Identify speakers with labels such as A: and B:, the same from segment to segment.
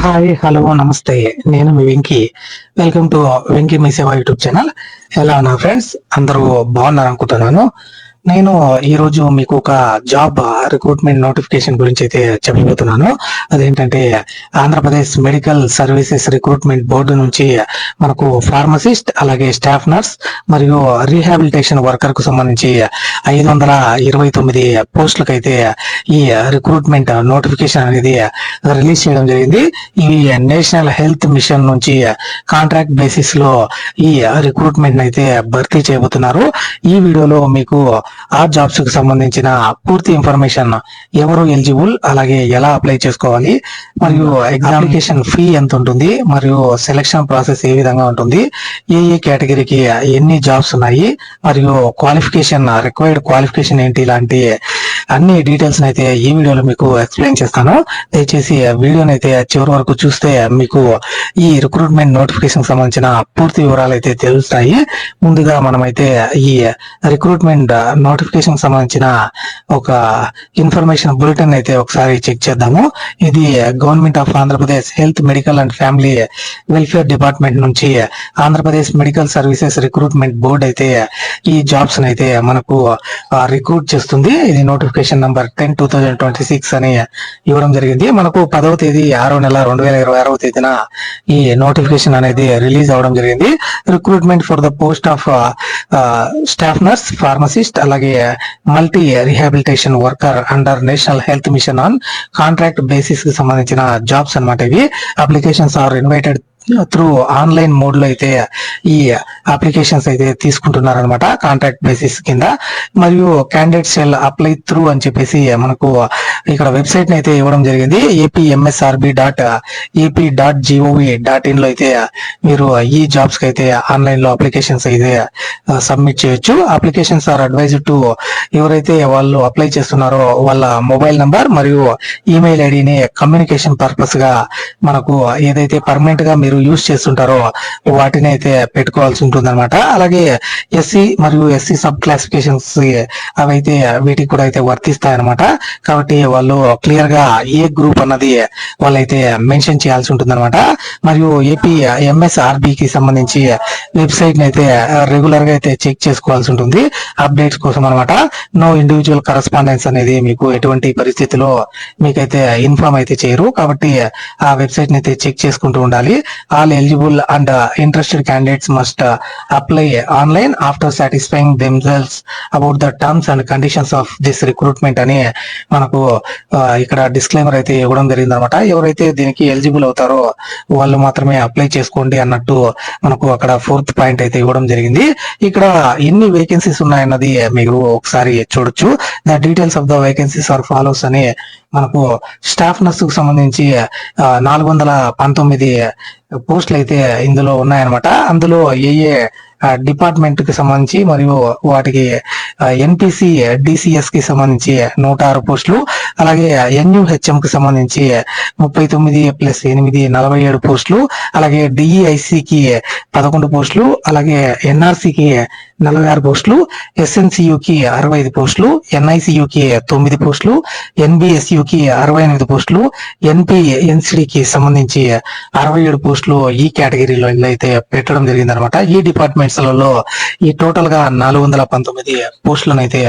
A: Hi hello నమస్తే. నేను మీ Venky. Welcome to Venky మీ సేవ యూట్యూబ్ ఛానల్. ఎలా ఉన్నారు ఫ్రెండ్స్? అందరూ బాగున్నారు అనుకుంటున్నాను. నేను ఈరోజు మీకు ఒక జాబ్ రిక్రూట్మెంట్ నోటిఫికేషన్ గురించి అయితే చెప్పబోతున్నాను. అదేంటంటే Andhra Pradesh medical services recruitment board నుంచి మనకు ఫార్మసిస్ట్, అలాగే స్టాఫ్ నర్స్ మరియు రీహాబిలిటేషన్ వర్కర్ కు సంబంధించి 529 పోస్టులకైతే ఈ రిక్రూట్మెంట్ నోటిఫికేషన్ అనేది రిలీజ్ చేయడం జరిగింది. ఈ నేషనల్ హెల్త్ మిషన్ నుంచి కాంట్రాక్ట్ బేసిస్ లో ఈ రిక్రూట్మెంట్ అయితే భర్తీ చేయబోతున్నారు. ఈ వీడియోలో మీకు ఆ జాబ్స్ కి సంబంధించిన పూర్తి ఇన్ఫర్మేషన్, ఎవరు ఎలిజిబుల్, అలాగే ఎలా అప్లై చేసుకోవాలి, మరియు ఎగ్జామినేషన్ ఫీ ఎంత ఉంటుంది, మరియు సెలక్షన్ ప్రాసెస్ ఏ విధంగా ఉంటుంది, ఏ కేటగిరీకి ఎన్ని జాబ్స్ ఉన్నాయి, మరియు క్వాలిఫికేషన్, రిక్వైర్డ్ క్వాలిఫికేషన్ ఏంటి, ఇలాంటి అన్ని డీటెయిల్స్ అయితే ఈ వీడియోలో మీకు ఎక్స్ప్లెయిన్ చేస్తాను. దయచేసి వీడియోని అయితే చివరి వరకు చూస్తే మీకు ఈ రిక్రూట్మెంట్ నోటిఫికేషన్ సంబంధించిన పూర్తి వివరాలు అయితే తెలుస్తాయి. ముందుగా మనమైతే ఈ రిక్రూట్మెంట్ నోటిఫికేషన్ సంబంధించిన ఒక ఇన్ఫర్మేషన్ బులెటిన్ అయితే ఒకసారి చెక్ చేద్దాము. ఇది government of Andhra Pradesh health, medical and family welfare department నుంచి Andhra Pradesh medical services recruitment board అయితే ఈ జాబ్స్ అయితే మనకు రిక్రూట్ చేస్తుంది. ఇది నోటిఫికేషన్ నంబర్ 10/2026 అని ఇవ్వడం జరిగింది. మనకు 10వ తేదీ 6వ నెల 2026వ తేదీన ఈ నోటిఫికేషన్ అనేది రిలీజ్ అవడం జరిగింది. Recruitment for the post of staff nurse, pharmacist, అలాగే multi rehabilitation worker under national health mission on contract basis కి సంబంధించిన జాబ్స్ అన్నమాట. ఇవి applications are invited through online mode లో అయితే ఈ అప్లికేషన్స్ అయితే తీసుకుంటున్నారు అనమాట, కాంట్రాక్ట్ బేసిస్ కింద. మరియు క్యాండిడేట్ షెల్ అప్లై త్రూ అని చెప్పేసి మనకు ఇక్కడ వెబ్సైట్ అయితే ఇవ్వడం జరిగింది. apmsrb.ap.gov.in లో అయితే మీరు ఈ జాబ్స్ కి అయితే ఆన్లైన్ లో అప్లికేషన్స్ అయితే సబ్మిట్ చేయొచ్చు. అప్లికేషన్స్ ఆర్ అడ్వైజ్డ్ టు, ఎవరైతే వాళ్ళు అప్లై చేస్తున్నారో వాళ్ళ మొబైల్ నంబర్ మరియు ఈమెయిల్ ఐడిని కమ్యూనికేషన్ పర్పస్ గా మనకు ఏదైతే పర్మనెంట్ గా మీరు యూజ్ చేస్తుంటారో వాటిని అయితే పెట్టుకోవాల్సి ఉంటుంది అనమాట. అలాగే ఎస్సీ మరియు ఎస్సీ సబ్ క్లాసిఫికేషన్స్ అవైతే వీటికి కూడా అయితే వర్తిస్తాయి అనమాట. కాబట్టి వాళ్ళు క్లియర్ గా ఏ గ్రూప్ అన్నది వాళ్ళైతే మెన్షన్ చేయాల్సి ఉంటుంది అనమాట. మరియు ఏపీ ఎంఎస్ఆర్బి కి సంబంధించి వెబ్సైట్ ని అయితే రెగ్యులర్ గా అయితే చెక్ చేసుకోవాల్సి ఉంటుంది అప్డేట్స్ కోసం అనమాట. నో ఇండివిజువల్ కరస్పాండెన్స్ అనేది మీకు ఎటువంటి పరిస్థితిలో మీకైతే ఇన్ఫార్మ్ అయితే చేయరు. కాబట్టి ఆ వెబ్సైట్ ని అయితే చెక్ చేసుకుంటూ ఉండాలి. All eligible and interested candidates must apply online after satisfying themselves about the terms and conditions of this recruitment అని మనకు ఇక్కడ డిస్క్లైమర్ అయితే ఇవ్వడం జరిగింది అనమాట. ఎవరైతే దీనికి ఎలిజిబుల్ అవుతారో వాళ్ళు మాత్రమే అప్లై చేసుకోండి అన్నట్టు మనకు అక్కడ 4th పాయింట్ అయితే ఇవ్వడం జరిగింది. ఇక్కడ ఎన్ని వేకెన్సీస్ ఉన్నాయన్నది మీరు ఒకసారి చూడొచ్చు. The details of the vacancies are follows అని మనకు స్టాఫ్ నర్స్ కు సంబంధించి 419 పోస్టులు అయితే ఇందులో ఉన్నాయన్నమాట. అందులో ఏ డిపార్ట్మెంట్ కి సంబంధించి మరియు వాటికి ఎన్పిసి డిసిఎస్ కి సంబంధించి 106 పోస్టులు, అలాగే ఎన్యుహెచ్ఎం కి సంబంధించి 39+8 47 పోస్టులు, అలాగే డిఈఐసికి 11 పోస్టులు, అలాగే ఎన్ఆర్సికి 46 పోస్టులు, ఎస్ఎన్సియుకి 65 పోస్టులు, ఎన్ఐసియుకి 9 పోస్టులు, ఎన్బిఎస్యుకి 68 పోస్టులు, ఎన్పిఎన్సిడికి సంబంధించి 67 పోస్టులు ఈ కేటగిరీలో అయితే పెట్టడం జరిగింది అనమాట. ఈ డిపార్ట్మెంట్స్ లలో ఈ టోటల్ గా 419 పోస్టులను అయితే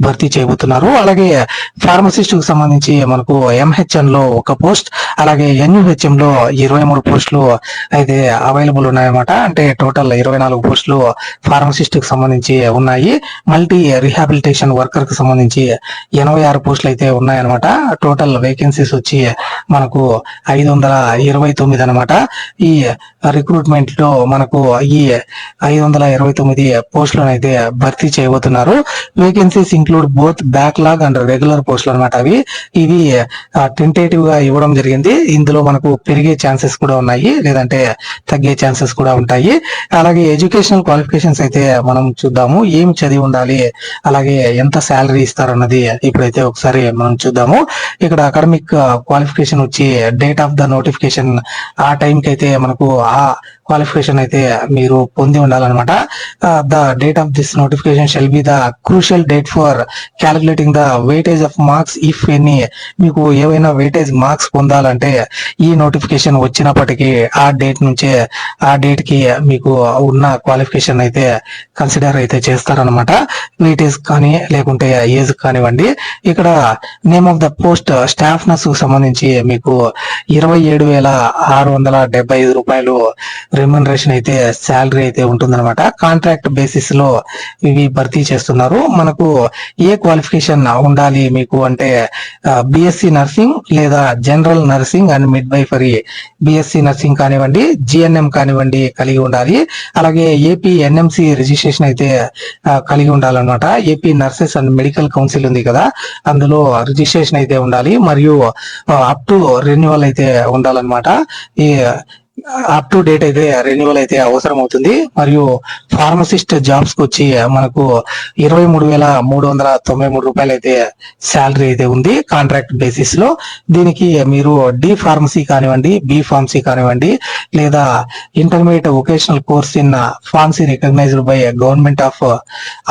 A: భర్తీ చేయబోతున్నారు. అలాగే ఫార్మసిస్ట్ కు సంబంధించి మనకు ఎంహెచ్ఎన్ లో 1 పోస్ట్, అలాగే ఎన్యుహెచ్ఎం లో 23 పోస్టులు అయితే అవైలబుల్ ఉన్నాయన్నమాట. అంటే టోటల్ 24 పోస్టులు ఫార్మసిస్ట్ కు సంబంధించి ఉన్నాయి. మల్టీ రీహాబిలిటేషన్ వర్కర్ కు సంబంధించి 86 పోస్టులు అయితే ఉన్నాయన్నమాట. టోటల్ వేకెన్సీస్ వచ్చి మనకు 529 అనమాట. ఈ రిక్రూట్మెంట్ లో మనకు ఈ 529 పోస్టులను అయితే భర్తీ చేయబోతున్నారు. Vacancies include both backlog and regular పోస్టులు అనమాట. ఇవి టెంటేటివ్ గా ఇవ్వడం జరిగింది. ఇందులో మనకు పెరిగే ఛాన్సెస్ కూడా ఉన్నాయి, లేదంటే తగ్గే ఛాన్సెస్ కూడా ఉంటాయి. అలాగే ఎడ్యుకేషనల్ క్వాలిఫికేషన్స్ అయితే మనం చూద్దాము. ఏం చదివి ఉండాలి, అలాగే ఎంత శాలరీ ఇస్తారన్నది ఇప్పుడైతే ఒకసారి మనం చూద్దాము. ఇక్కడ అకాడమిక్ క్వాలిఫికేషన్ వచ్చి డేట్ ఆఫ్ ద నోటిఫికేషన్ ఆ టైం కి అయితే మనకు ఆ క్వాలిఫికేషన్ అయితే మీరు పొంది ఉండాలన్నమాట. The date of this notification shall be the crucial date for calculating the weightage of marks if ఎన్ని మీకు ఏవైనా వెయిటేజ్ మార్క్స్ పొందాలంటే ఈ నోటిఫికేషన్ వచ్చినప్పటికీ ఆ డేట్ నుంచే ఆ డేట్ కి మీకు ఉన్న క్వాలిఫికేషన్ అయితే కన్సిడర్ అయితే చేస్తారనమాట. వెయిటేజ్ కానీ లేకుంటే ఏజ్ కానివ్వండి. ఇక్కడ name of the post staff nurse కు సంబంధించి మీకు 27,675 రూపాయలు రెమ్యునరేషన్ అయితే శాలరీ అయితే ఉంటుందన్నమాట. కాంట్రాక్ట్ బేసిస్ లో ఇవి భర్తీ చేస్తున్నారు. మనకు ఏ క్వాలిఫికేషన్ ఉండాలి మీకు అంటే బిఎస్సి నర్సింగ్ లేదా general nursing and midwifery BSc nursing కానివ్వండి, జిఎన్ఎం కానివ్వండి కలిగి ఉండాలి. అలాగే ఏపీ ఎన్ఎంసి రిజిస్ట్రేషన్ అయితే కలిగి ఉండాలన్నమాట. AP nurses and medical council ఉంది కదా, అందులో రిజిస్ట్రేషన్ అయితే ఉండాలి. మరియు అప్ టు రెన్యువల్ అయితే ఉండాలన్నమాట. ఈ అప్ టు డేట్ అయితే రెన్యువల్ అయితే అవసరం అవుతుంది. మరియు ఫార్మసిస్ట్ జాబ్స్ కి వచ్చి మనకు 23,393 రూపాయలు అయితే శాలరీ అయితే ఉంది కాంట్రాక్ట్ బేసిస్ లో. దీనికి మీరు డి ఫార్మసీ కానివ్వండి, బి ఫార్మసీ కానివ్వండి, లేదా intermediate vocational course in pharmacy recognised by government of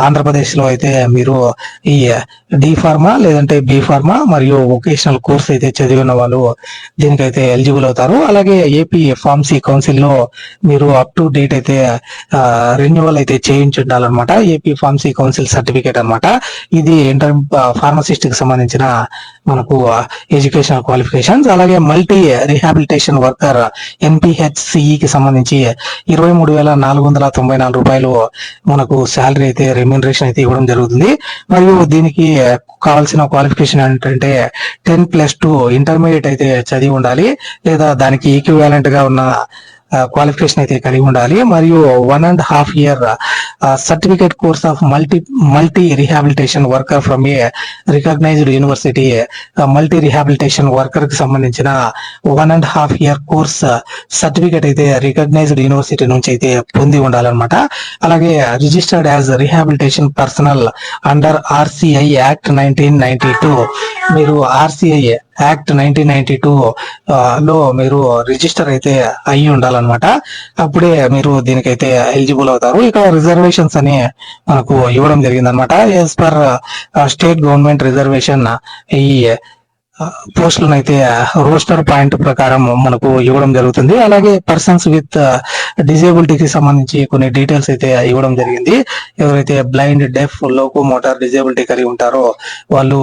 A: Andhra Pradesh లో అయితే మీరు ఈ డి ఫార్మా లేదంటే బి ఫార్మా మరియు వొకేషనల్ కోర్స్ అయితే చదివిన వాళ్ళు దీనికైతే ఎలిజిబుల్ అవుతారు. అలాగే ఏపీ ఫార్మసీ కౌన్సిల్ లో మీరు అప్ టు డేట్ అయితే రెన్యువల్ అయితే చేయించుండాలన్నమాట. ఏపీ ఫార్మసీ కౌన్సిల్ సర్టిఫికేట్ అన్నమాట. ఇది ఫార్మసిస్ట్ కి సంబంధించిన మనకు ఎడ్యుకేషనల్ క్వాలిఫికేషన్స్. అలాగే మల్టీ రిహాబిలిటేషన్ వర్కర్ ఎన్పిహెచ్సిఈ కి సంబంధించి 23,494 రూపాయలు మనకు శాలరీ అయితే రెమ్యూనరేషన్ అయితే ఇవ్వడం జరుగుతుంది. మరియు దీనికి కావాల్సిన క్వాలిఫికేషన్ ఏంటంటే 10+2 ఇంటర్మీడియట్ అయితే చదివి ఉండాలి, లేదా దానికి ఈక్వివాలెంట్ గా ఉన్న క్వాలిఫికేషన్ అయితే కలిగి ఉండాలి. మరియు 1.5 year certificate course of multi rehabilitation worker from a recognized university. Multi rehabilitation worker కి సంబంధించిన 1.5 year కోర్స్ సర్టిఫికేట్ అయితే రికగ్నైజ్డ్ యూనివర్సిటీ నుంచి అయితే పొంది ఉండాలన్నమాట. అలాగే registered as rehabilitation personnel under RCI act 1992. మీరు ఆర్సిఐ యాక్ట్ 1992 లో మీరు రిజిస్టర్ అయితే అయ్యి ఉండాలన్నమాట. అప్పుడే మీరు దీనికైతే ఎలిజిబుల్ అవుతారు. ఇక్కడ రిజర్వేషన్స్ అని మనకు ఇవ్వడం జరిగింది అనమాట. As per state government reservation ఈ పోస్టులను అయితే రోస్టర్ పాయింట్ ప్రకారం మనకు ఇవ్వడం జరుగుతుంది. అలాగే పర్సన్స్ విత్ డిజేబిలిటీకి సంబంధించి కొన్ని డీటెయిల్స్ అయితే ఇవ్వడం జరిగింది. ఎవరైతే బ్లైండ్, డెఫ్, లోకో మోటార్ డిజేబిలిటీ కలిగి ఉంటారో వాళ్ళు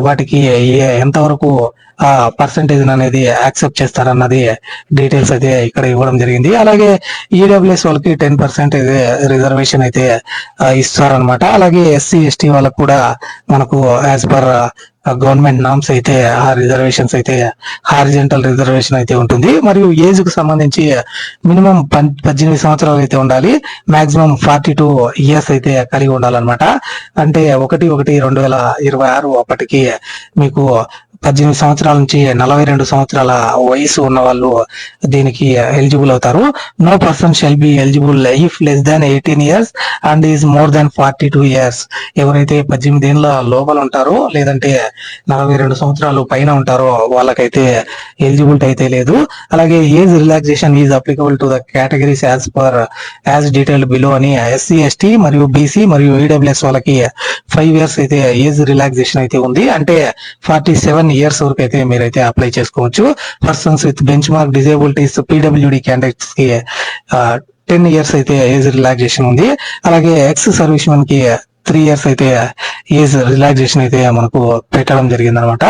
A: వాటికి ఎంతవరకు ఆ పర్సంటేజ్ అనేది యాక్సెప్ట్ చేస్తారన్నది డీటెయిల్స్ అయితే ఇక్కడ ఇవ్వడం జరిగింది. అలాగే ఈడబ్ల్యూఎస్ వాళ్ళకి 10% రిజర్వేషన్ అయితే ఇస్తారనమాట. అలాగే ఎస్సీ ఎస్టీ వాళ్ళకు కూడా మనకు యాజ్ పర్ గవర్నమెంట్ నామ్స్ అయితే ఆ రిజర్వేషన్స్ అయితే హారిజెంటల్ రిజర్వేషన్ అయితే ఉంటుంది. మరియు ఏజ్ కు సంబంధించి మినిమం 18 సంవత్సరాలు అయితే ఉండాలి. మాక్సిమం 42 years అయితే కలిగి ఉండాలన్నమాట. అంటే 1/1/2026 అప్పటికి మీకు 18 సంవత్సరాల నుంచి 42 సంవత్సరాల వయసు ఉన్న వాళ్ళు దీనికి ఎలిజిబుల్ అవుతారు. No person shall be eligible if less than 18 years and is more than 42 years. ఎవరైతే 18 ఏళ్ల లోపల ఉంటారో లేదంటే 42 సంవత్సరాలు పైన ఉంటారో వాళ్ళకైతే ఎలిజిబిలిటీ అయితే లేదు. అలాగే age relaxation is applicable to the categories as detailed below అని ఎస్సీ ఎస్టీ మరియు బీసీ మరియు ఈడబ్ల్యూఎస్ వాళ్ళకి 5 years అయితే ఏజ్ రిలాక్సేషన్ అయితే ఉంది. అంటే 47 years వరకు అయితే మీరైతే అప్లై చేసుకోవచ్చు. Persons with bench mark disabilities PWD candidates కి 10 years అయితే ఏజ్ రిలాక్సేషన్ ఉంది. అలాగే ఎక్స్ సర్వీస్ మెన్ కి 3 years అయితే ఏజ్ రిలాక్సేషన్ అయితే మనకు పెట్టడం జరిగింది అనమాట.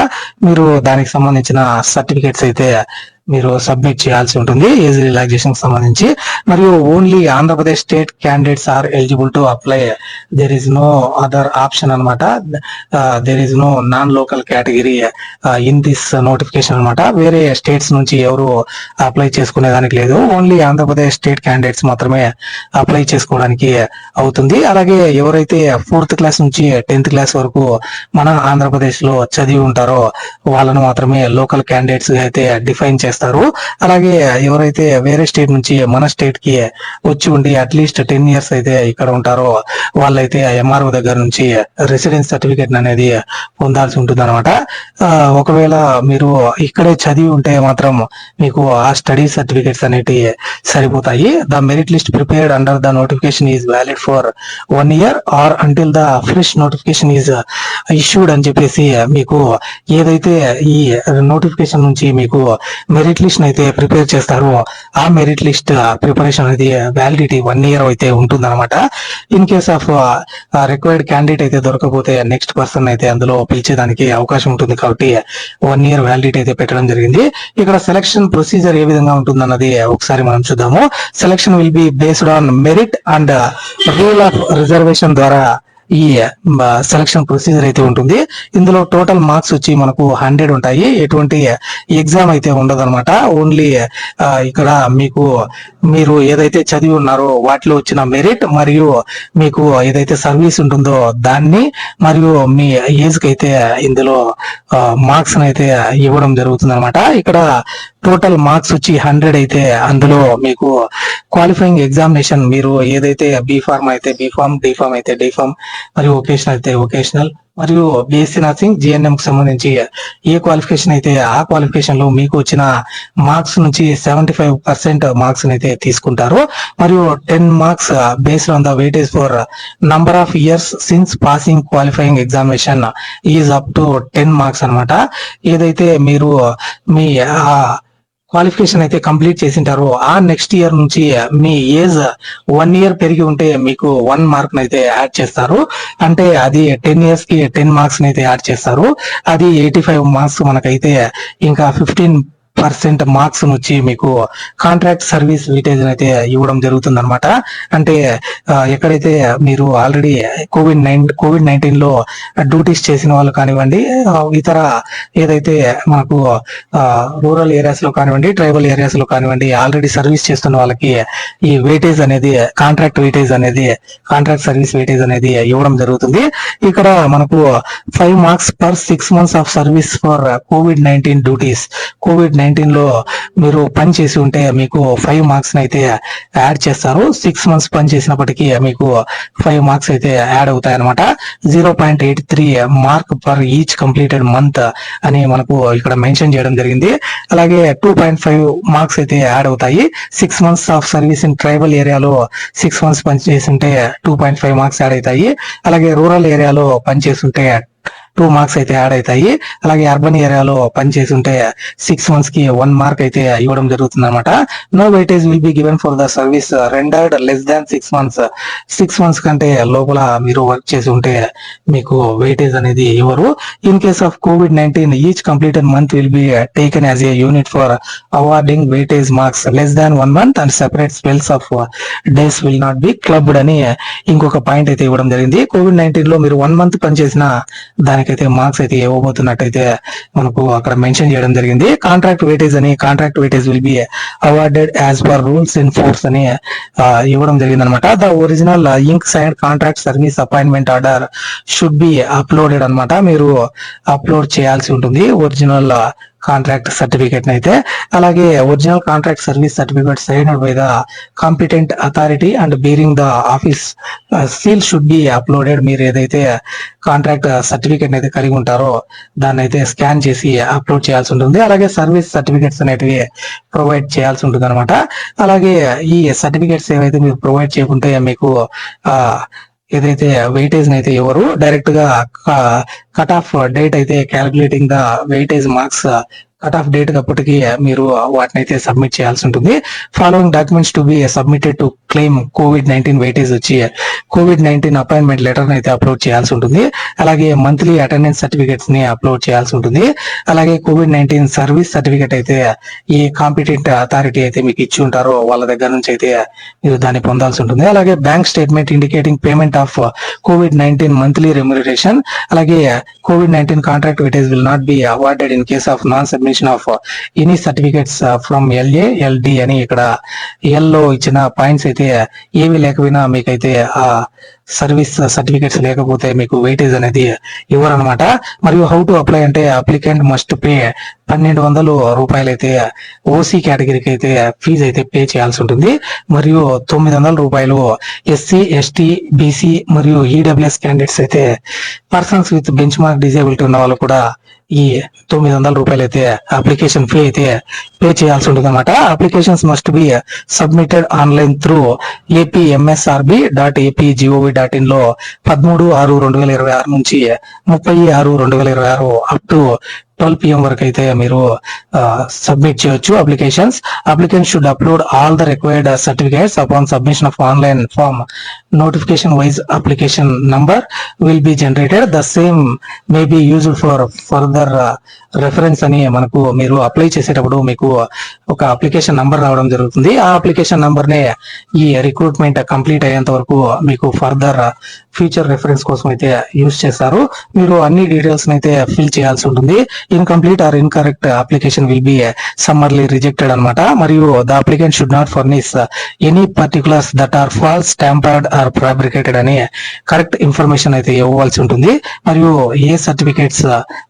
A: మీరు దానికి సంబంధించిన సర్టిఫికేట్స్ అయితే మీరు సబ్మిట్ చేయాల్సి ఉంటుంది ఏజ్ రిలాక్సేషన్ సంబంధించి. మరియు only Andhra Pradesh state candidates are eligible to apply. There is no other option అనమాట. There is no non local category in this notification అనమాట. వేరే స్టేట్స్ నుంచి ఎవరు అప్లై చేసుకునే దానికి లేదు. ఓన్లీ ఆంధ్రప్రదేశ్ స్టేట్ క్యాండిడేట్స్ మాత్రమే అప్లై చేసుకోవడానికి అవుతుంది. అలాగే ఎవరైతే 4th క్లాస్ నుంచి 10th క్లాస్ వరకు మన ఆంధ్రప్రదేశ్ లో చదివి ఉంటారో వాళ్ళను మాత్రమే లోకల్ క్యాండిడేట్స్ అయితే డిఫైన్ చేస్తారు. చేస్తారు. అలాగే ఎవరైతే వేరే స్టేట్ నుంచి మన స్టేట్ కి వచ్చి ఉండి అట్లీస్ట్ 10 years అయితే ఇక్కడ ఉంటారో వాళ్ళైతే ఎంఆర్ఓ దగ్గర నుంచి రెసిడెన్స్ సర్టిఫికేట్ అనేది పొందాల్సి ఉంటుంది అనమాట. ఒకవేళ మీరు ఇక్కడే చదివి ఉంటే మాత్రం మీకు ఆ స్టడీ సర్టిఫికేట్స్ అనేవి సరిపోతాయి. The merit list prepared under the notification is valid for 1 year or until the fresh notification is issued అని చెప్పేసి మీకు ఏదైతే ఈ నోటిఫికేషన్ నుంచి మీకు మెరిట్ లిస్ట్ అయితే ప్రిపేర్ చేస్తారో ఆ మెరిట్ లిస్ట్ ప్రిపరేషన్ అనేది వ్యాలిడిటీ 1 year అయితే ఉంటుంది అనమాట. In case of required candidate అయితే దొరకకపోతే నెక్స్ట్ పర్సన్ అయితే అందులో పిలిచేదానికి అవకాశం ఉంటుంది. కాబట్టి 1 year వ్యాలిడిటీ అయితే పెట్టడం జరిగింది. ఇక్కడ సెలక్షన్ ప్రొసీజర్ ఏ విధంగా ఉంటుంది అన్నది ఒకసారి మనం చూద్దాము. Selection will be based on merit and rule of reservation ద్వారా ఈ సెలక్షన్ ప్రొసీజర్ అయితే ఉంటుంది. ఇందులో టోటల్ మార్క్స్ వచ్చి మనకు 100 ఉంటాయి. ఎటువంటి ఎగ్జామ్ అయితే ఉండదు అనమాట. ఓన్లీ ఇక్కడ మీరు ఏదైతే చదివి ఉన్నారో వాటిలో వచ్చిన మెరిట్ మరియు మీకు ఏదైతే సర్వీస్ ఉంటుందో దాన్ని మరియు మీ ఏజ్ కి అయితే ఇందులో మార్క్స్ అయితే ఇవ్వడం జరుగుతుంది అనమాట. ఇక్కడ టోటల్ మార్క్స్ వచ్చి 100 అయితే అందులో మీకు క్వాలిఫైయింగ్ ఎగ్జామినేషన్ మీరు ఏదైతే బీఫార్మ్ అయితే బీఫార్మ్, డిఫార్మ్ అయితే డిఫార్మ్ మరియు వొకేషనల్ అయితే వొకేషనల్ మరియు బీఎస్సీ నర్సింగ్ జిఎన్ఎం కి సంబంధించి ఏ క్వాలిఫికేషన్ అయితే ఆ క్వాలిఫికేషన్ లో మీకు వచ్చిన మార్క్స్ నుంచి 75% మార్క్స్ అయితే తీసుకుంటారు. మరియు 10 marks based on the weightage for number of years since passing qualifying examination is up to 10 marks అనమాట. ఏదైతే మీరు మీ క్వాలిఫికేషన్ అయితే కంప్లీట్ చేసింటారో ఆ నెక్స్ట్ ఇయర్ నుంచి మీ ఏజ్ 1 year పెరిగి ఉంటే మీకు 1 mark అయితే యాడ్ చేస్తారు. అంటే అది 10 years కి 10 marks అయితే యాడ్ చేస్తారు. అది 85 marks మనకైతే ఇంకా 15% మార్క్స్ వచ్చి మీకు కాంట్రాక్ట్ సర్వీస్ వెయిటేజ్ అయితే ఇవ్వడం జరుగుతుంది అనమాట. అంటే ఎక్కడైతే మీరు ఆల్రెడీ కోవిడ్-19 లో డ్యూటీస్ చేసిన వాళ్ళు కానివ్వండి, ఇతర ఏదైతే మనకు రూరల్ ఏరియాస్ లో కానివ్వండి, ట్రైబల్ ఏరియాస్ లో కానివ్వండి ఆల్రెడీ సర్వీస్ చేస్తున్న వాళ్ళకి ఈ వెయిటేజ్ అనేది కాంట్రాక్ట్ సర్వీస్ వెయిటేజ్ అనేది ఇవ్వడం జరుగుతుంది. ఇక్కడ మనకు 5 marks per 6 months of service for COVID-19 duties. COVID-19 లో మీరు పని చేసి ఉంటే మీకు 5 marks అయితే యాడ్ చేస్తారు. 6 months పని చేసినప్పటికీ మీకు 5 marks అయితే యాడ్ అవుతాయి అనమాట. 0.83 mark per each completed month అని మనకు ఇక్కడ మెన్షన్ చేయడం జరిగింది. అలాగే 2.5 marks అయితే యాడ్ అవుతాయి. 6 months of service in tribal ఏరియాలో 6 months పని చేసి ఉంటే 2.5 marks యాడ్ అవుతాయి. అలాగే రూరల్ ఏరియాలో పని చేస్తుంటే 2 marks అయితే యాడ్ అవుతాయి. అలాగే అర్బన్ ఏరియాలో పనిచేసి ఉంటే 6 months కి 1 mark అయితే ఇవ్వడం జరుగుతుంది అనమాట. No weightage will be given for the service rendered less than 6 months. 6 months కంటే లోపల మీరు వర్క్ చేసి ఉంటే మీకు వెయిటేజ్ అనేది ఇవ్వరు. In case of COVID-19 each completed month will be taken as a unit for awarding weightage marks less than 1 month and separate spells of days will not B clubbed అని ఇంకొక point అయితే ఇవ్వడం జరిగింది. COVID-19 లో మీరు 1 month పనిచేసిన దానికైతే marks అయితే ఇవ్వబోతున్నట్టయితే మనకు అక్కడ మెన్షన్ చేయడం జరిగింది. Contract weightage will be awarded as per rules in force అని ఇవ్వడం జరిగింది అనమాట. The original ink signed contract service appointment order should be uploaded అనమాట. మీరు అప్లోడ్ చేయాల్సి ఉంటుంది ఒరిజినల్ కాంట్రాక్ట్ సర్టిఫికేట్ అయితే. అలాగే original contract service certificate signed by the competent authority and bearing the office seal should be uploaded. మీరు ఏదైతే contract certificate అయితే కలిగి ఉంటారో దాన్ని అయితే స్కాన్ చేసి అప్లోడ్ చేయాల్సి ఉంటుంది. అలాగే సర్వీస్ సర్టిఫికేట్స్ అనేటివి ప్రొవైడ్ చేయాల్సి ఉంటుంది అనమాట. అలాగే ఈ సర్టిఫికేట్స్ ఏవైతే మీరు ప్రొవైడ్ చేయకుంటే మీకు ఏదైతే వెయిటేజ్ అయితే ఎవరు డైరెక్ట్ గా కట్ ఆఫ్ డేట్ అయితే calculating the weightage marks cut off date అప్పటికి మీరు వాటిని అయితే సబ్మిట్ చేయాల్సి ఉంటుంది. Following documents to be submitted to claim COVID-19 weightage వచ్చి కోవిడ్-19 అపాయింట్మెంట్ లెటర్ అయితే అప్లోడ్ చేయాల్సి ఉంటుంది. అలాగే మంత్లీ అటెండెన్స్ సర్టిఫికేట్స్ ని అప్లోడ్ చేయాల్సి ఉంటుంది. అలాగే కోవిడ్-19 సర్వీస్ సర్టిఫికేట్ అయితే ఏ కాంపిటెంట్ అథారిటీ అయితే మీకు ఇచ్చి ఉంటారో వాళ్ళ దగ్గర నుంచి అయితే మీరు దాన్ని పొందాల్సి ఉంటుంది. అలాగే bank statement indicating payment of కోవిడ్-19 మంత్లీ రెమ్యునరేషన్. అలాగే కోవిడ్-19 contract weightage will not be awarded in case of non submission of any certificates from LD అని ఇక్కడ ఎల్ లో ఇచ్చిన పాయింట్స్ అయితే ఏవి లేకపోయినా మీకైతే ఆ సర్వీస్ సర్టిఫికేట్స్ లేకపోతే మీకు వెయిటేజ్ అనేది ఇవ్వరనమాట. మరియు హౌ టు అప్లై అంటే అప్లికెంట్ మస్ట్ పే 1200 రూపాయలు అయితే ఓసీ కేటగిరీకి అయితే ఫీజు అయితే పే చేయాల్సి ఉంటుంది. మరియు 900 రూపాయలు ఎస్సీ ఎస్టీ బీసీ మరియు ఈడబ్ల్యూఎస్ క్యాండిడేట్స్ అయితే persons with bench mark disability ఉన్న వాళ్ళు కూడా ఈ 900 రూపాయలు అయితే అప్లికేషన్ ఫీ అయితే పే చేయాల్సి ఉంటుంది అనమాట. Applications must be submitted online through apmsrb.ap.gov.in లో 13/6/2026 నుంచి 30/6/2026 అప్ టు 12 PM వరకు అయితే మీరు సబ్మిట్ చేయొచ్చు applications. Applicant should upload all the required certificates upon submission of online form. Notification wise application number will be generated. The same may be used for further reference అని మనకు మీరు apply చేసేటప్పుడు మీకు ఒక అప్లికేషన్ నంబర్ రావడం జరుగుతుంది. ఆ application number నే ఈ రిక్రూట్మెంట్ కంప్లీట్ అయ్యేంత వరకు మీకు ఫర్దర్ ఫ్యూచర్ రెఫరెన్స్ కోసం అయితే యూజ్ చేస్తారు. మీరు అన్ని డీటెయిల్స్ అయితే ఫిల్ చేయాల్సి ఉంటుంది. Incomplete or incorrect application will be summarily rejected అనమాట. మరియు the applicant should not furnish any particulars that are false, tampered or fabricated అని కరెక్ట్ ఇన్ఫర్మేషన్ అయితే ఇవ్వవలసి ఉంటుంది. మరియు ఏ సర్టిఫికేట్స్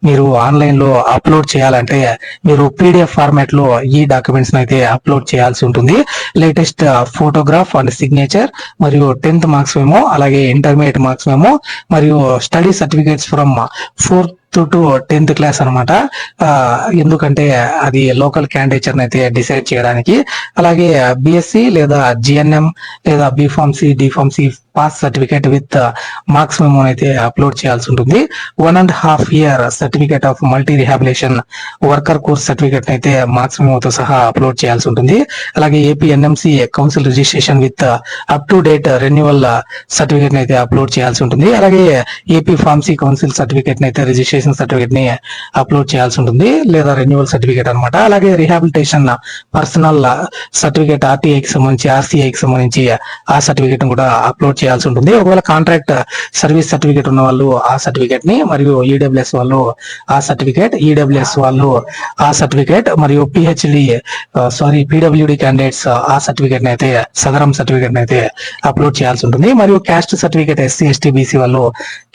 A: మీరు ఆన్లైన్ లో అప్లోడ్ చేయాలంటే మీరు పీడిఎఫ్ ఫార్మాట్ లో ఈ డాక్యుమెంట్స్ అయితే అప్లోడ్ చేయాల్సి ఉంటుంది. లేటెస్ట్ ఫోటోగ్రాఫ్ అండ్ సిగ్నేచర్ మరియు 10th మార్క్స్ మేమో, అలాగే ఇంటర్మీడియట్ మార్క్స్ మేమో, మరియు study certificates from 4th to 10th class అనమాట. ఎందుకంటే అది లోకల్ క్యాండిడేచర్ అయితే డిసైడ్ చేయడానికి. అలాగే బిఎస్సి లేదా జిఎన్ఎం లేదా B Pharmacy D Pharmacy pass certificate with marks memo అయితే అప్లోడ్ చేయాల్సి ఉంటుంది. 1.5 year certificate of multi rehabilitation worker course certificate అయితే మార్క్స్ మెమోతో సహా అప్లోడ్ చేయాల్సి ఉంటుంది. అలాగే AP NMC council registration with up to date renewal certificate అయితే అప్లోడ్ చేయాల్సి ఉంటుంది. అలాగే ఏపీ ఫార్మసీ కౌన్సిల్ సర్టిఫికేట్ అయితే రిజిస్ట్రేషన్ సర్టిఫికేట్ ని అప్లోడ్ చేయాల్సి ఉంటుంది, లేదా రెన్యువల్ సర్టిఫికేట్ అనమాట. అలాగే రిహాబిలిటేషన్ పర్సనల్ సర్టిఫికేట్ ఆర్టీఐకి సంబంధించి, ఆర్సీఐకి సంబంధించి ఆ సర్టిఫికేట్ కూడా అప్లోడ్ చేయాల్సి ఉంటుంది. ఒకవేళ కాంట్రాక్ట్ సర్వీస్ సర్టిఫికేట్ ఉన్న వాళ్ళు ఆ సర్టిఫికేట్ ని, మరియు ఈడబ్ల్యూఎస్ వాళ్ళు ఆ సర్టిఫికేట్, ఈడబ్ల్యూఎస్ వాళ్ళు ఆ సర్టిఫికేట్, మరియు పీడబ్ల్యూడి క్యాండిడేట్స్ ఆ సర్టిఫికేట్ అయితే సదరం సర్టిఫికేట్ అయితే అప్లోడ్ చేయాల్సి ఉంటుంది. మరియు caste certificate SC ST BC వాళ్ళు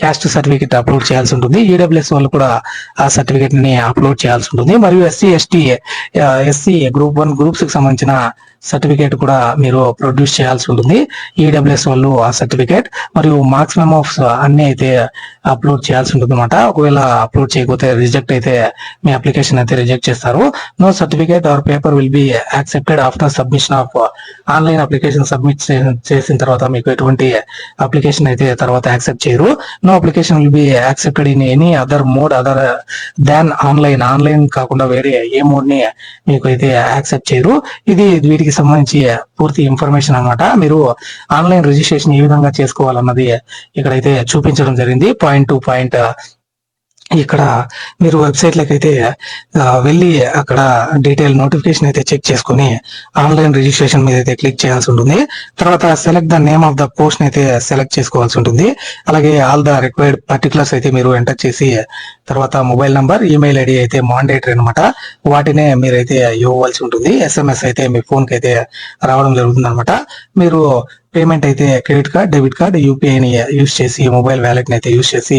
A: క్యాస్ట్ సర్టిఫికేట్ అప్లోడ్ చేయాల్సి ఉంటుంది. ఈడబ్ల్యూఎస్ వాళ్ళు కూడా ఆ సర్టిఫికేట్ ని అప్లోడ్ చేయాల్సి ఉంటుంది. మరియు ఎస్సీ గ్రూప్ 1 గ్రూప్స్ కి సంబంధించిన సర్టిఫికేట్ కూడా మీరు ప్రొడ్యూస్ చేయాల్సి ఉంటుంది. ఈడబ్ల్యూఎస్ వాళ్ళు ఆ సర్టిఫికేట్ మరియు మార్క్స్ మెమోస్ అన్ని అయితే అప్లోడ్ చేయాల్సి ఉంటుంది అనమాట. ఒకవేళ అప్లోడ్ చేయకపోతే రిజెక్ట్ అయితే మీ అప్లికేషన్ అయితే రిజెక్ట్ చేస్తారు. No certificate or paper will be accepted after submission of online application. Submit చేసిన తర్వాత మీకు ఎటువంటి అప్లికేషన్ అయితే తర్వాత యాక్సెప్ట్ చేయరు. No application will be accepted in any other mode other than online. Online కాకుండా వేరే ఏ మోడ్ ని మీకు అయితే యాక్సెప్ట్ చేయరు. ఇది వీటికి సంబంధించి పూర్తి ఇన్ఫర్మేషన్ అన్నమాట. మీరు ఆన్లైన్ రిజిస్ట్రేషన్ ఏ విధంగా చేసుకోవాలన్నది ఇక్కడైతే చూపించడం జరిగింది పాయింట్ టు పాయింట్. ఇక్కడ మీరు వెబ్సైట్ లకి అయితే వెళ్ళి అక్కడ డీటెయిల్ నోటిఫికేషన్ అయితే చెక్ చేసుకుని ఆన్లైన్ రిజిస్ట్రేషన్ మీద అయితే క్లిక్ చేయాల్సి ఉంటుంది. తర్వాత select the name of the post అయితే సెలెక్ట్ చేసుకోవాల్సి ఉంటుంది. అలాగే ఆల్ ద రిక్వైర్డ్ పర్టికులర్స్ అయితే మీరు ఎంటర్ చేసి తర్వాత మొబైల్ నంబర్, ఈమెయిల్ ఐడి అయితే మాండేటరీ అనమాట. వాటినే మీరైతే ఇవ్వవలసి ఉంటుంది. ఎస్ఎంఎస్ అయితే మీ ఫోన్ కి అయితే రావడం జరుగుతుంది అనమాట. మీరు పేమెంట్ అయితే క్రెడిట్ కార్డ్, డెబిట్ కార్డ్, యూపీఐని యూజ్ చేసి, మొబైల్ వ్యాలెట్ ని అయితే యూజ్ చేసి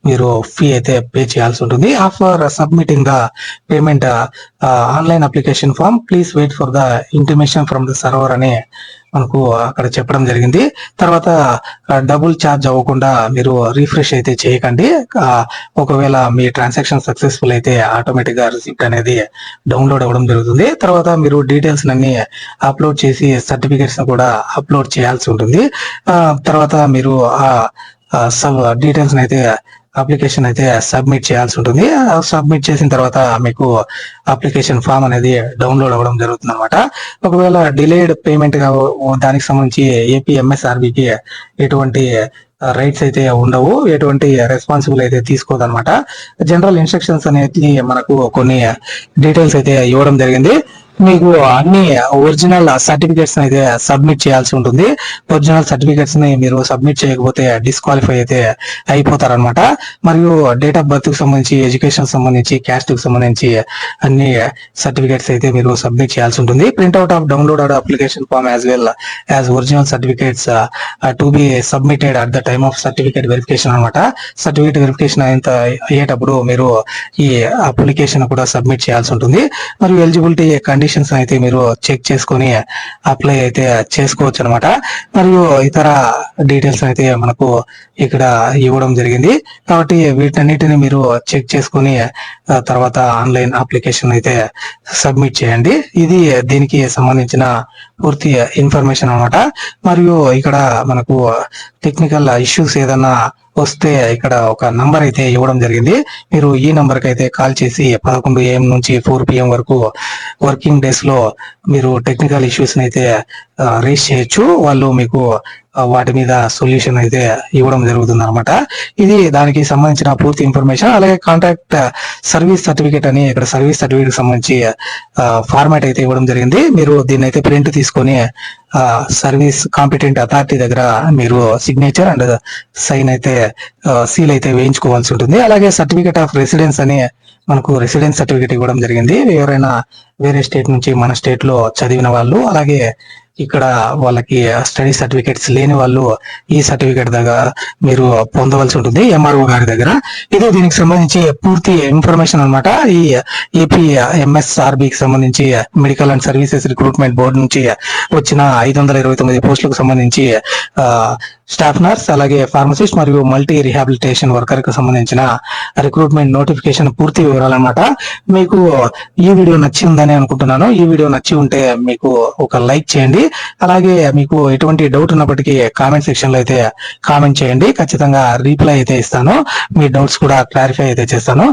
A: మీరు ఫీ అయితే పే చేయాల్సి ఉంటుంది. After submitting the payment online application form please wait for the intimation from the server అని మనకు అక్కడ చెప్పడం జరిగింది. తర్వాత డబుల్ ఛార్జ్ అవ్వకుండా మీరు రిఫ్రెష్ అయితే చేయకండి. ఒకవేళ మీ ట్రాన్సాక్షన్ సక్సెస్ఫుల్ అయితే ఆటోమేటిక్ గా రిసిప్ట్ అనేది డౌన్లోడ్ అవ్వడం జరుగుతుంది. తర్వాత మీరు డీటెయిల్స్ అన్ని అప్లోడ్ చేసి సర్టిఫికేట్స్ కూడా అప్లోడ్ చేయాల్సి ఉంటుంది. తర్వాత మీరు డీటెయిల్స్ అయితే అప్లికేషన్ అయితే సబ్మిట్ చేయాల్సి ఉంటుంది. సబ్మిట్ చేసిన తర్వాత మీకు అప్లికేషన్ ఫామ్ అనేది డౌన్లోడ్ అవ్వడం జరుగుతుంది అనమాట. ఒకవేళ డిలేడ్ పేమెంట్ దానికి సంబంధించి ఏపీ ఎంఎస్ఆర్బికి ఎటువంటి రైట్స్ అయితే ఉండవు, ఎటువంటి రెస్పాన్సిబుల్ అయితే తీసుకోదన్నమాట. జనరల్ ఇన్స్ట్రక్షన్స్ అనేది మనకు కొన్ని డీటెయిల్స్ అయితే ఇవ్వడం జరిగింది. మీకు అన్ని ఒరిజినల్ సర్టిఫికేట్స్ అయితే సబ్మిట్ చేయాల్సి ఉంటుంది. ఒరిజినల్ సర్టిఫికేట్స్ ని మీరు సబ్మిట్ చేయకపోతే డిస్క్వాలిఫై అయితే అయిపోతారనమాట. మరియు డేట్ ఆఫ్ బర్త్ కి సంబంధించి, ఎడ్యుకేషన్ సంబంధించి, క్యాస్ట్ కి సంబంధించి అన్ని సర్టిఫికేట్స్ అయితే మీరు సబ్మిట్ చేయాల్సి ఉంటుంది. Printout of downloaded application form as well as original certificates to be submitted at the time of certificate verification అనమాట. సర్టిఫికేట్ వెరిఫికేషన్ అయ్యేటప్పుడు మీరు ఈ అప్లికేషన్ కూడా సబ్మిట్ చేయాల్సి ఉంటుంది. మరియు ఎలిజిబిలిటీ కండిషన్స్ అయితే మీరు చెక్ చేసుకొని అప్లై అయితే చేసుకోవచ్చు అనమాట. మరియు ఇతర డీటెయిల్స్ అయితే మనకు ఇక్కడ ఇవ్వడం జరిగింది. కాబట్టి వీటన్నిటిని మీరు చెక్ చేసుకొని తర్వాత ఆన్లైన్ అప్లికేషన్ అయితే సబ్మిట్ చేయండి. ఇది దీనికి సంబంధించిన పూర్తి ఇన్ఫర్మేషన్ అనమాట. మరియు ఇక్కడ మనకు టెక్నికల్ ఇష్యూస్ ఏదన్నా వస్తే ఇక్కడ ఒక నంబర్ అయితే ఇవ్వడం జరిగింది. మీరు ఈ నంబర్ కి అయితే కాల్ చేసి 11 AM నుంచి 4 PM వరకు వర్కింగ్ డేస్ లో మీరు టెక్నికల్ ఇష్యూస్ అయితే రేస్ చేయొచ్చు. వాళ్ళు మీకు వాటి మీద సొల్యూషన్ అయితే ఇవ్వడం జరుగుతుంది అనమాట. ఇది దానికి సంబంధించిన పూర్తి ఇన్ఫర్మేషన్. అలాగే కాంట్రాక్ట్ సర్వీస్ సర్టిఫికేట్ అని ఇక్కడ సర్వీస్ సర్టిఫికేట్ సంబంధించి ఫార్మాట్ అయితే ఇవ్వడం జరిగింది. మీరు దీన్ని అయితే ప్రింట్ తీసుకొని సర్వీస్ కాంపిటెంట్ అథారిటీ దగ్గర మీరు సిగ్నేచర్ అండ్ సైన్ అయితే సీల్ అయితే వేయించుకోవాల్సి ఉంటుంది. అలాగే సర్టిఫికేట్ ఆఫ్ రెసిడెన్స్ అని మనకు రెసిడెన్స్ సర్టిఫికేట్ ఇవ్వడం జరిగింది. ఎవరైనా వేరే స్టేట్ నుంచి మన స్టేట్ లో చదివిన వాళ్ళు, అలాగే ఇక్కడ వాళ్ళకి స్టడీ సర్టిఫికేట్స్ లేని వాళ్ళు ఈ సర్టిఫికేట్ దగ్గర మీరు పొందవలసి ఉంటుంది ఎంఆర్ఓ గారి దగ్గర. ఇది దీనికి సంబంధించి పూర్తి ఇన్ఫర్మేషన్ అనమాట. ఈ ఏపీ ఎంఎస్ఆర్బికి సంబంధించి medical and services recruitment board నుంచి వచ్చిన 529 పోస్టులకు సంబంధించి స్టాఫ్ నర్స్, అలాగే ఫార్మసిస్ట్ మరియు మల్టీ రిహాబిలిటేషన్ వర్కర్ కి సంబంధించిన రిక్రూట్మెంట్ నోటిఫికేషన్ పూర్తి వివరాలు అనమాట. మీకు ఈ వీడియో నచ్చిందని అనుకుంటున్నాను. ఈ వీడియో నచ్చి ఉంటే మీకు ఒక లైక్ చేయండి. అలాగే మీకు ఎటువంటి డౌట్ ఉన్నప్పటికీ కామెంట్ సెక్షన్ లో అయితే కామెంట్ చేయండి. ఖచ్చితంగా రీప్లై అయితే ఇస్తాను. మీ డౌట్స్ కూడా క్లారిఫై అయితే చేస్తాను.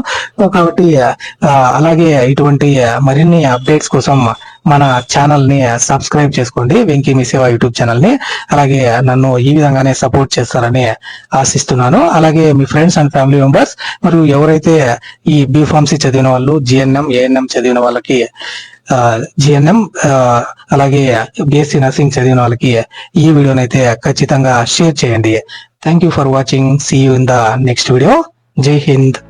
A: కాబట్టి అలాగే ఇటువంటి మరిన్ని అప్డేట్స్ కోసం మన ఛానల్ ని సబ్స్క్రైబ్ చేసుకోండి, వెంకీ మీ సేవ యూట్యూబ్ ఛానల్ ని. అలాగే నన్ను ఈ విధంగానే సపోర్ట్ చేస్తారని ఆశిస్తున్నాను. అలాగే మీ ఫ్రెండ్స్ అండ్ ఫ్యామిలీ మెంబర్స్ మరియు ఎవరైతే ఈ బీఫార్మసీ చదివిన వాళ్ళు, జిఎన్ఎం, ఏఎన్ఎం చదివిన వాళ్ళకి, జిఎన్ఎం అలాగే బిఎస్సి నర్సింగ్ చదివిన వాళ్ళకి ఈ వీడియోని అయితే ఖచ్చితంగా షేర్ చేయండి. Thank you for watching. See you in the next video. జై హింద్.